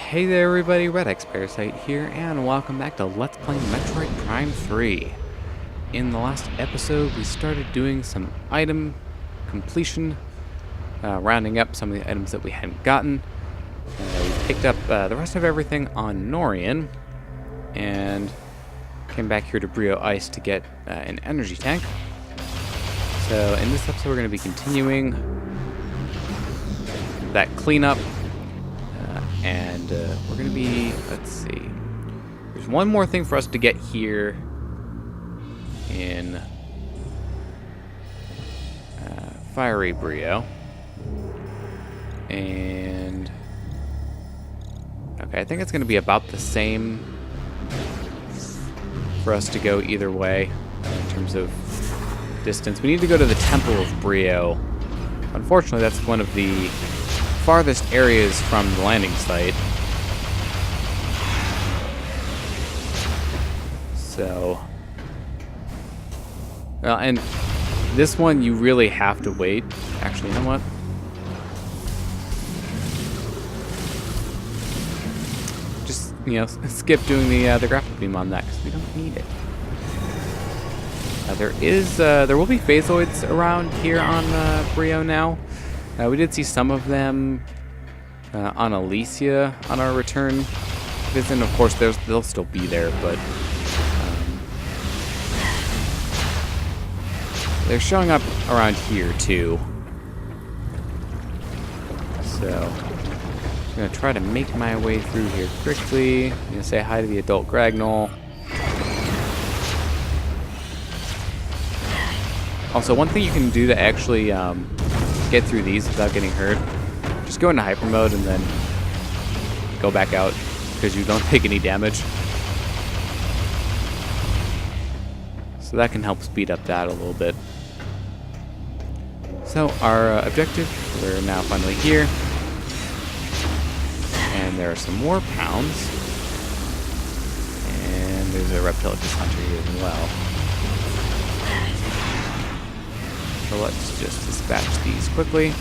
Hey there everybody, redxparasite here, and welcome back to Let's Play Metroid Prime 3. In the last episode, we started doing some item completion, rounding up some of the items that we hadn't gotten. We picked up the rest of everything on Norian, and came back here to Bryyo Ice to get an energy tank. So in this episode, we're going to be continuing that cleanup. And we're going to be, let's see, there's one more thing for us to get here in Fiery Bryyo. And, okay, I think it's going to be about the same for us to go either way in terms of distance. We need to go to the Temple of Bryyo. Unfortunately, that's one of the farthest areas from the landing site. So, well, and this one you really have to wait. Actually, you know what? Just, skip doing the grapple beam on that because we don't need it. There will be phasoids around here on Bryyo now. We did see some of them on Alicia on our return visit, and of course they'll still be there, but they're showing up around here too. So I'm gonna try to make my way through here quickly. I'm gonna say hi to the adult Gragnol. Also, one thing you can do to actually get through these without getting hurt, just go into hyper mode and then go back out because you don't take any damage. So that can help speed up that a little bit. So our objective, we're now finally here, and there are some more pounds, and there's a Reptilicus hunter here as well. So let's just dispatch these quickly.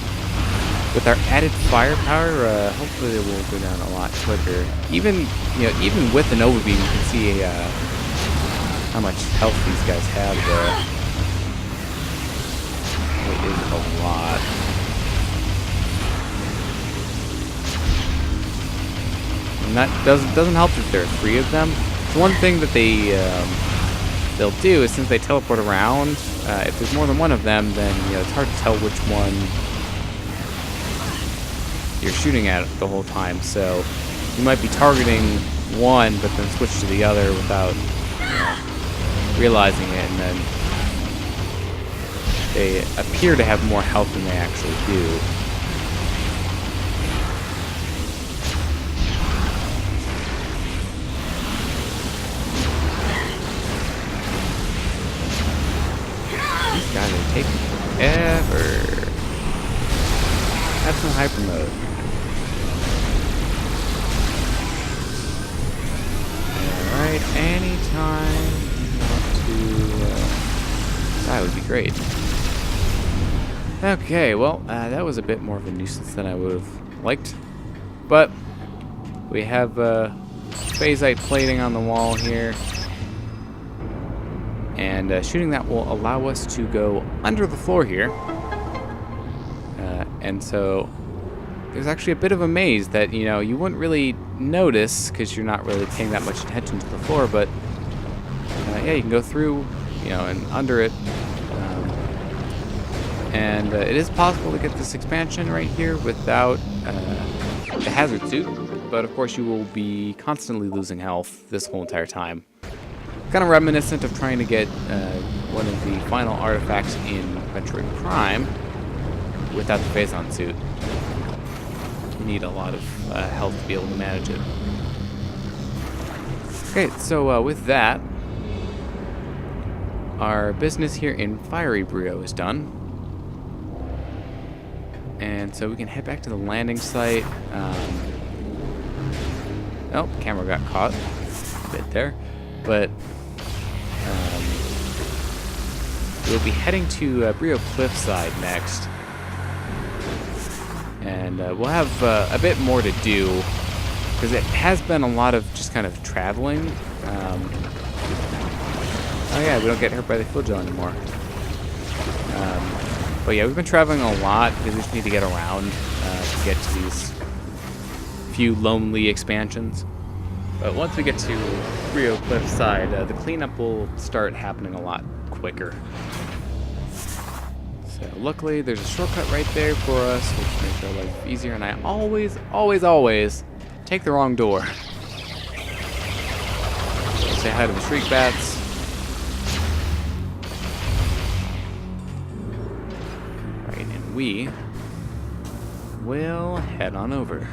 With our added firepower, hopefully they will go down a lot quicker. Even with an overbeam, you can see how much health these guys have there. It is a lot. And that doesn't help that there are 3 of them. So one thing that they'll do is, since they teleport around, if there's more than one of them, then it's hard to tell which one you're shooting at the whole time. So you might be targeting one, but then switch to the other without realizing it, and then they appear to have more health than they actually do. Guys are taking forever. Have some hyper mode. Alright, anytime you want to, that would be great. Okay, well, that was a bit more of a nuisance than I would have liked. But we have phasite plating on the wall here. And shooting that will allow us to go under the floor here. And so there's actually a bit of a maze that, you wouldn't really notice because you're not really paying that much attention to the floor. But, yeah, you can go through, and under it. And it is possible to get this expansion right here without the hazard suit. But, of course, you will be constantly losing health this whole entire time. Kind of reminiscent of trying to get one of the final artifacts in Metroid Prime without the Phazon suit. You need a lot of health to be able to manage it. Okay, so with that, our business here in Fiery Bryyo is done. And so we can head back to the landing site. Oh, camera got caught a bit there. But we'll be heading to Bryyo Cliffside next. And we'll have a bit more to do because it has been a lot of just kind of traveling. Oh yeah, we don't get hurt by the field gel anymore. But yeah, we've been traveling a lot because we just need to get around to get to these few lonely expansions. But once we get to Bryyo Cliffside, the cleanup will start happening a lot quicker. So luckily, there's a shortcut right there for us, which makes our life easier. And I always, always, always take the wrong door. So say hi to the shriek bats. Right, and we will head on over.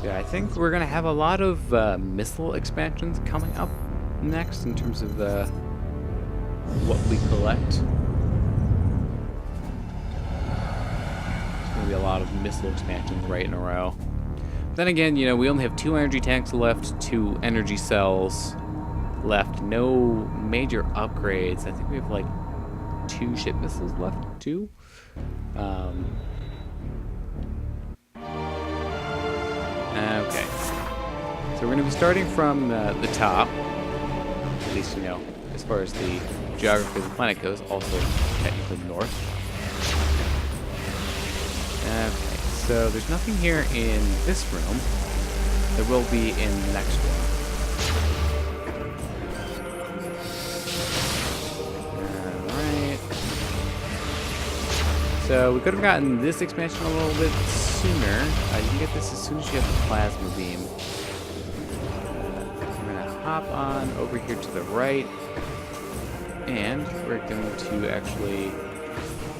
Yeah, I think we're going to have a lot of missile expansions coming up next in terms of what we collect. There's going to be a lot of missile expansions right in a row. Then again, you know, we only have 2 energy tanks left, 2 energy cells left, no major upgrades. I think we have like 2 ship missiles left, 2. Okay, so we're going to be starting from the top, at least, you know, as far as the geography of the planet goes, also technically north. Okay, so there's nothing here in this room. There will be in the next one. Alright. So we could have gotten this expansion a little bit sooner. You can get this as soon as you have the plasma beam. We're going to hop on over here to the right. And we're going to actually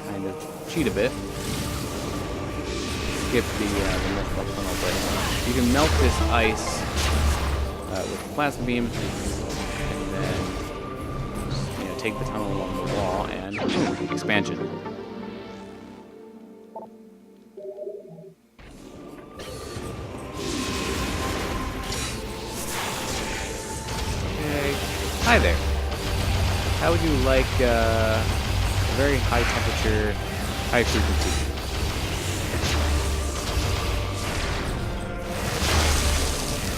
kind of cheat a bit. Skip the multiple tunnel break. You can melt this ice with the plasma beam. And then just, you know, take the tunnel along the wall and expansion. Hi there. How would you like a very high temperature, high frequency?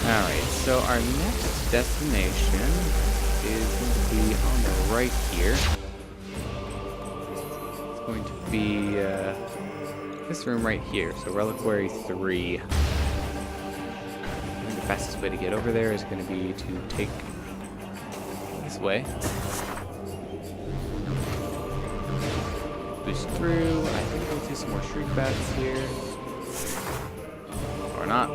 Alright, so our next destination is going to be on the right here. It's going to be this room right here, so Reliquary 3. I think the fastest way to get over there is going to be to take this way. Boost through. I think we'll do some more shriek bats here. Or not.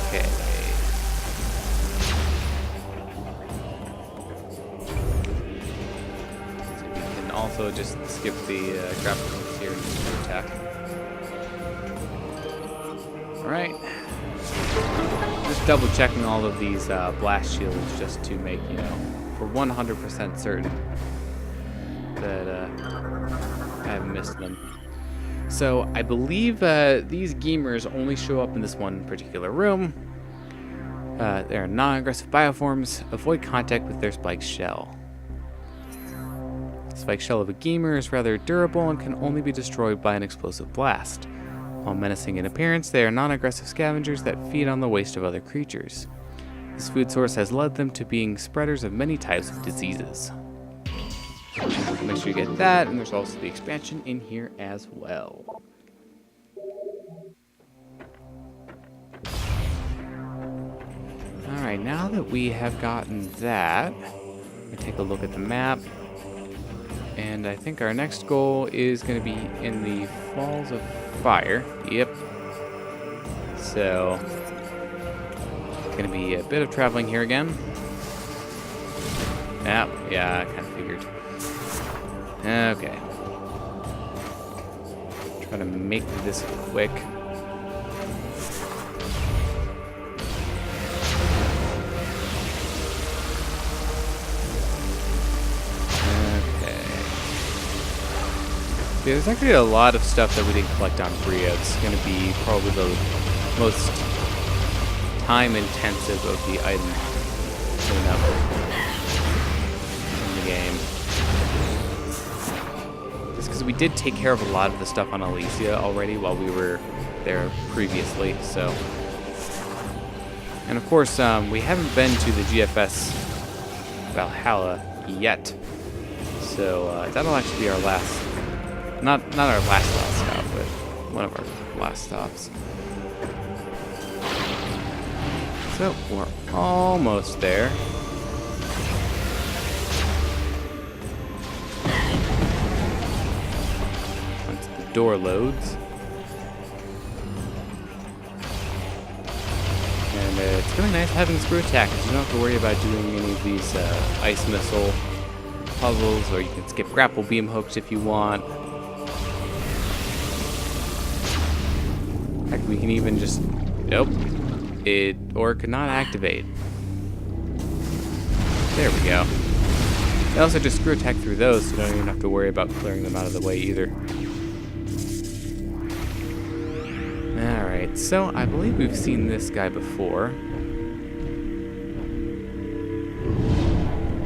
Okay. So we can also just skip the grapple here and just attack. Alright. Just double checking all of these blast shields just to make, you know, for 100% certain that I haven't missed them. So I believe these gamers only show up in this one particular room. They are non-aggressive bioforms. Avoid contact with their spiked shell. The spiked shell of a gamer is rather durable and can only be destroyed by an explosive blast. While menacing in appearance, they are non-aggressive scavengers that feed on the waste of other creatures. This food source has led them to being spreaders of many types of diseases. Make sure you get that, and there's also the expansion in here as well. Alright, now that we have gotten that, we take a look at the map. And I think our next goal is going to be in the Falls of Fire. Yep. So, it's going to be a bit of traveling here again. Yeah, I kind of figured. Okay. Try to make this quick. There's actually a lot of stuff that we didn't collect on Bryyo. This is going to be probably the most time-intensive of the item cleanup in the game. Just because we did take care of a lot of the stuff on Elysia already while we were there previously, so... And of course, we haven't been to the GFS Valhalla yet, so that'll actually be our last... Not our last stop, but one of our last stops. So, we're almost there. Once the door loads. And it's really nice having screw attack, because you don't have to worry about doing any of these ice missile puzzles, or you can skip grapple beam hooks if you want. Heck, we can even just... Nope. It could not activate. There we go. They also just screw attack through those, so you don't even have to worry about clearing them out of the way either. Alright, so I believe we've seen this guy before.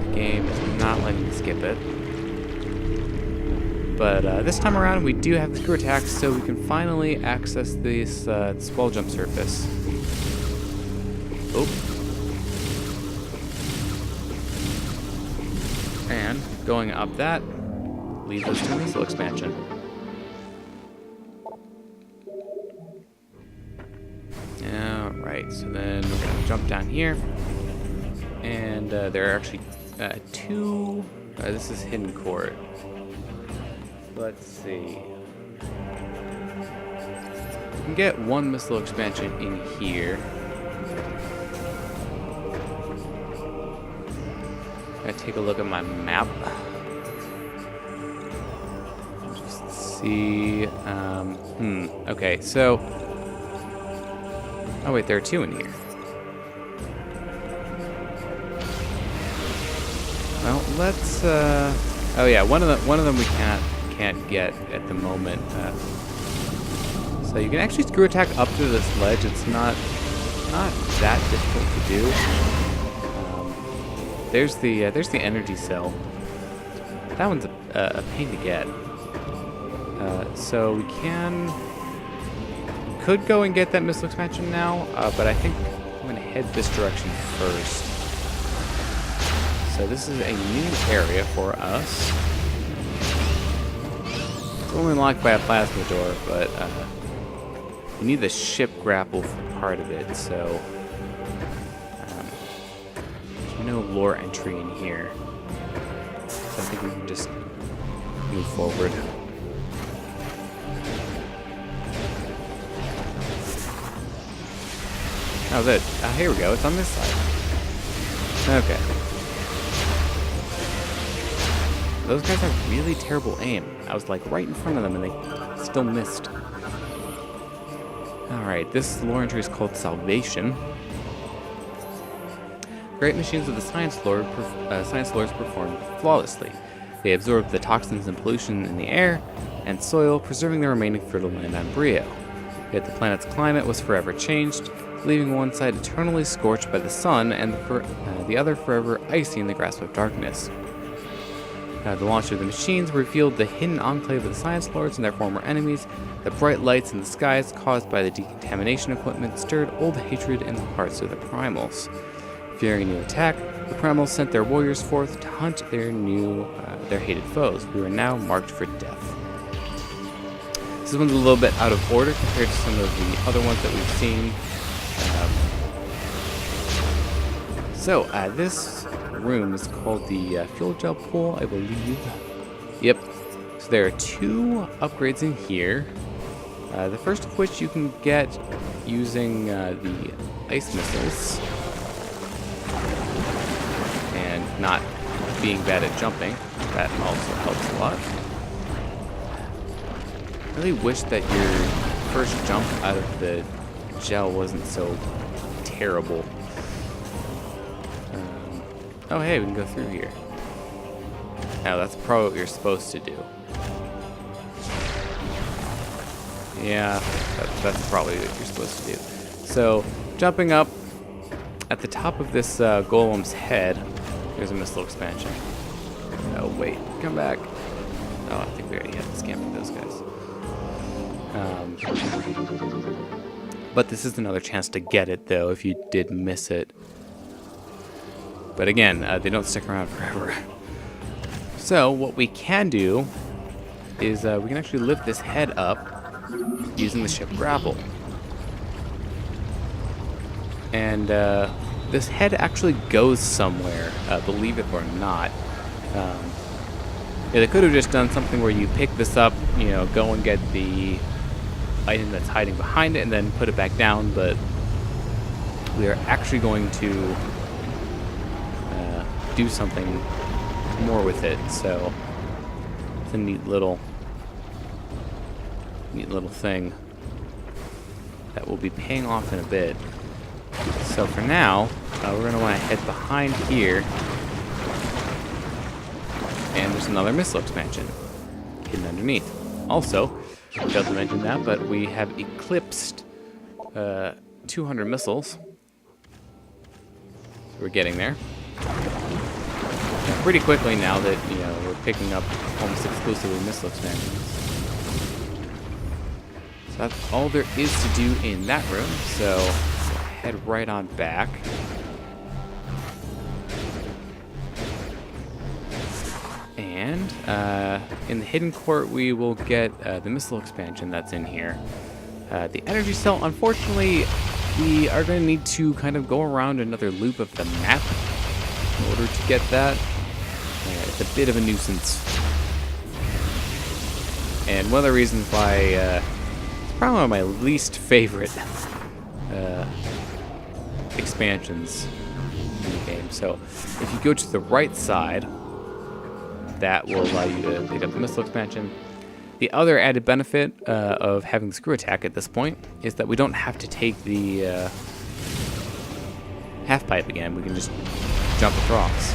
The game is not letting me skip it. But this time around, we do have the screw attacks, so we can finally access this wall jump surface. Oh. And going up that leads us to missile expansion. Alright, so then we're going to jump down here. And there are actually two... this is Hidden Court. Let's see. We can get one missile expansion in here. I take a look at my map. Just see. Okay, so. Oh wait, there are two in here. Well, let's. Oh yeah, one of them we can't get at the moment. So you can actually screw attack up to this ledge. It's not that difficult to do. There's the energy cell. That one's a pain to get. So we could go and get that missile expansion now, but I think I'm gonna head this direction first. So this is a new area for us. It's only unlocked by a plasma door, but you need the ship grapple for part of it, so there's no lore entry in here. So I think we can just move forward. Oh, good. Here we go. It's on this side. Okay. Those guys have really terrible aim. I was like right in front of them and they still missed. Alright, this lore entry is called Salvation. Great machines of the science lords perform flawlessly. They absorb the toxins and pollution in the air and soil, preserving the remaining fertile land on Bryyo. Yet the planet's climate was forever changed, leaving one side eternally scorched by the sun and the other forever icy in the grasp of darkness. The launch of the machines revealed the hidden enclave of the Science Lords and their former enemies. The bright lights in the skies caused by the decontamination equipment stirred old hatred in the hearts of the Primals. Fearing a new attack, the Primals sent their warriors forth to hunt their hated foes, who are now marked for death. This one's a little bit out of order compared to some of the other ones that we've seen. This room is called the fuel gel pool, I believe. Yep. So there are two upgrades in here. The first of which you can get using the ice missiles. And not being bad at jumping. That also helps a lot. I really wish that your first jump out of the gel wasn't so terrible. Oh hey, we can go through here. Now that's probably what you're supposed to do. Yeah, that's probably what you're supposed to do. So, jumping up at the top of this golem's head, there's a missile expansion. Oh, wait. Come back. Oh, I think we already had to scan for those guys. But this is another chance to get it, though, if you did miss it. But again, they don't stick around forever. So, what we can do is we can actually lift this head up using the ship grapple. And this head actually goes somewhere, believe it or not. Yeah, they could have just done something where you pick this up, you know, go and get the item that's hiding behind it and then put it back down, but we are actually going to do something more with it, so it's a neat little thing that will be paying off in a bit. So for now, we're going to want to head behind here, and there's another missile expansion hidden underneath. Also, I failed to mention that, but we have eclipsed 200 missiles. So we're getting there. Pretty quickly now that, you know, we're picking up almost exclusively missile expansions. So that's all there is to do in that room. So head right on back. And in the hidden court, we will get the missile expansion that's in here. The energy cell, unfortunately, we are going to need to kind of go around another loop of the map in order to get that. It's a bit of a nuisance. And one of the reasons why it's probably one of my least favorite expansions in the game. So if you go to the right side, that will allow you to pick up the missile expansion. The other added benefit of having the screw attack at this point is that we don't have to take the half pipe again. We can just jump across.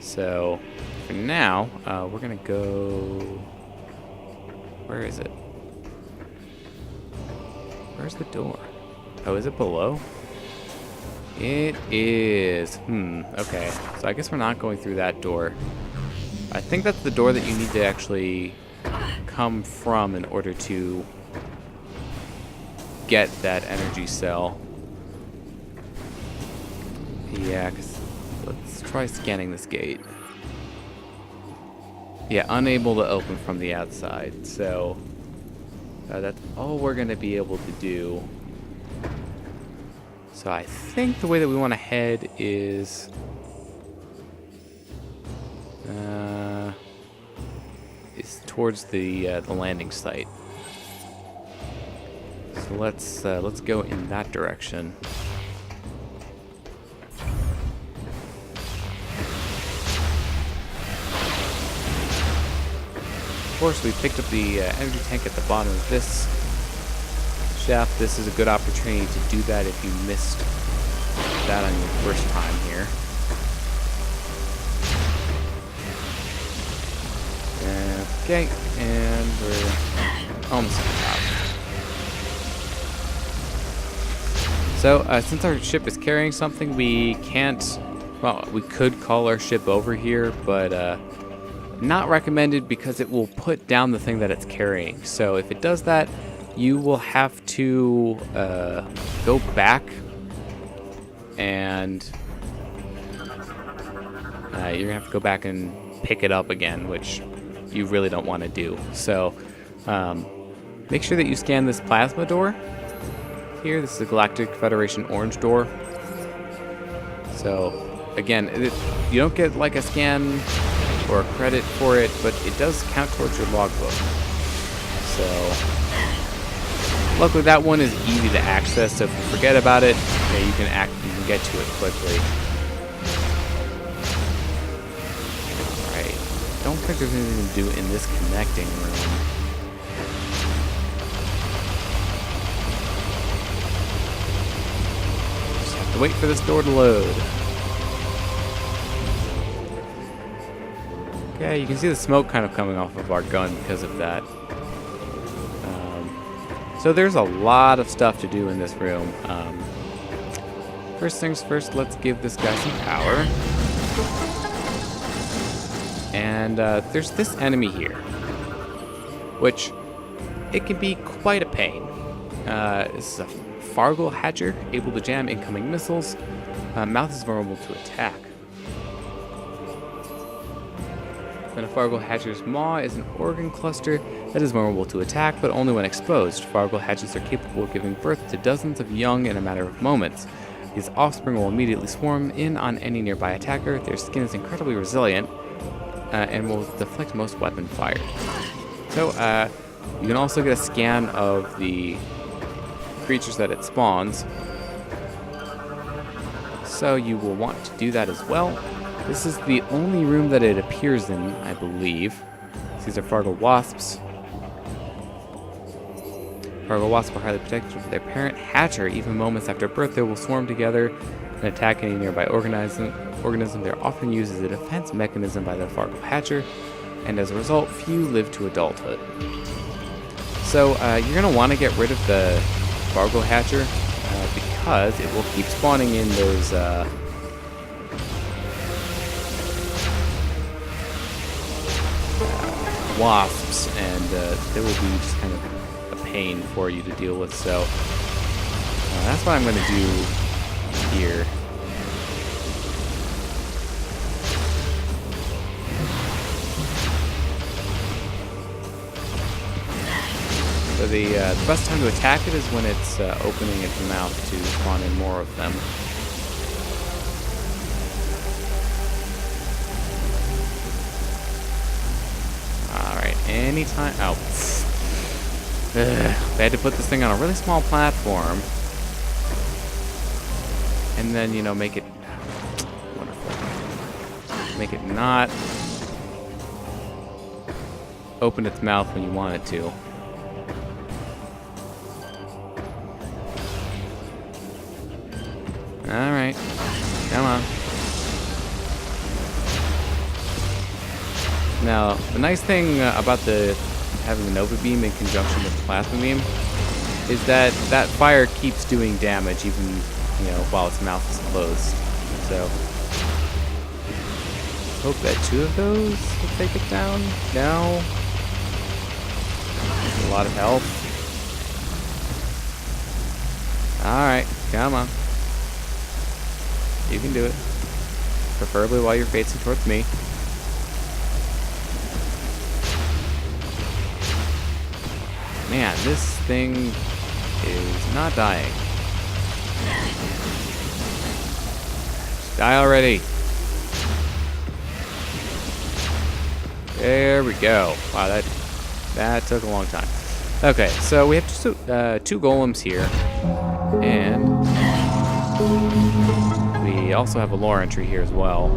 So for now, we're gonna go. Where is it? Where's the door? Oh, is it below? It is. Okay. So I guess we're not going through that door. I think that's the door that you need to actually come from in order to get that energy cell. Yeah, 'cause let's try scanning this gate. Yeah, unable to open from the outside. So that's all we're going to be able to do. So I think the way that we want to head is towards the landing site. So let's go in that direction. Of course, we picked up the energy tank at the bottom of this shaft. This is a good opportunity to do that if you missed that on your first time here. Okay, and we're almost at the top. So, since our ship is carrying something, we can't, well, we could call our ship over here, but not recommended because it will put down the thing that it's carrying. So if it does that, you will have to go back and you're gonna have to go back and pick it up again, which you really don't want to do. So make sure that you scan this plasma door here. This is the Galactic Federation orange door. So again, you don't get like a scan or a credit for it, but it does count towards your logbook. So luckily that one is easy to access, so if you forget about it, yeah, you can get to it quickly. Alright. Don't think there's anything to do in this connecting room. Just have to wait for this door to load. Okay, you can see the smoke kind of coming off of our gun because of that. So there's a lot of stuff to do in this room. First things first, let's give this guy some power. And there's this enemy here, which it can be quite a pain. This is a Fargle Hatcher, able to jam incoming missiles. Mouth is vulnerable to attack. Then a Fargle Hatcher's maw is an organ cluster that is vulnerable to attack, but only when exposed. Fargle Hatchers are capable of giving birth to dozens of young in a matter of moments. These offspring will immediately swarm in on any nearby attacker. Their skin is incredibly resilient and will deflect most weapon fire. So you can also get a scan of the creatures that it spawns. So you will want to do that as well. This is the only room that it appears in, I believe. These are Fargle Wasps. Fargle Wasps are highly protected from their parent Hatcher. Even moments after birth, they will swarm together and attack any nearby organism. They're often used as a defense mechanism by the Fargle Hatcher, and as a result, few live to adulthood. So you're going to want to get rid of the Fargle Hatcher because it will keep spawning in those wasps, and they will be just kind of a pain for you to deal with. So that's what I'm going to do here. So the best time to attack it is when it's opening its mouth to spawn in more of them. Alright, anytime... Oh. They had to put this thing on a really small platform. And then, you know, make it... Wonderful. Make it not open its mouth when you want it to. Alright, come on. Now, the nice thing about having the Nova Beam in conjunction with the Plasma Beam is that that fire keeps doing damage even, you know, while its mouth is closed. So, hope that 2 of those will take it down. No. A lot of health. Alright, come on. You can do it. Preferably while you're facing towards me. Man, this thing is not dying. Die already. There we go. Wow, that took a long time. Okay, so we have two golems here. And we also have a lore entry here as well.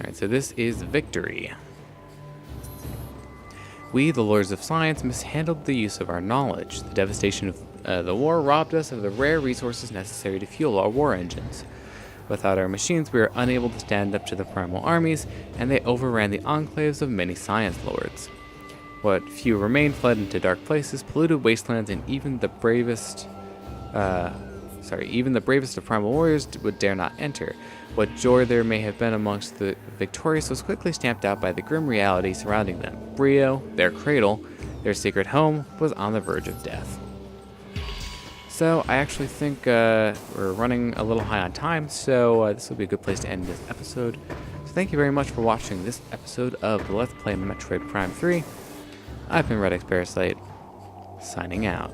Alright, so this is Victory. We, the Lords of Science, mishandled the use of our knowledge. The devastation of the war robbed us of the rare resources necessary to fuel our war engines. Without our machines, we were unable to stand up to the primal armies, and they overran the enclaves of many science lords. What few remained fled into dark places, polluted wastelands, and even the bravest of primal warriors would dare not enter. What joy there may have been amongst the victorious was quickly stamped out by the grim reality surrounding them. Bryyo, their cradle, their secret home, was on the verge of death. So I actually think we're running a little high on time, so this will be a good place to end this episode. So thank you very much for watching this episode of Let's Play Metroid Prime 3. I've been redxparasite, signing out.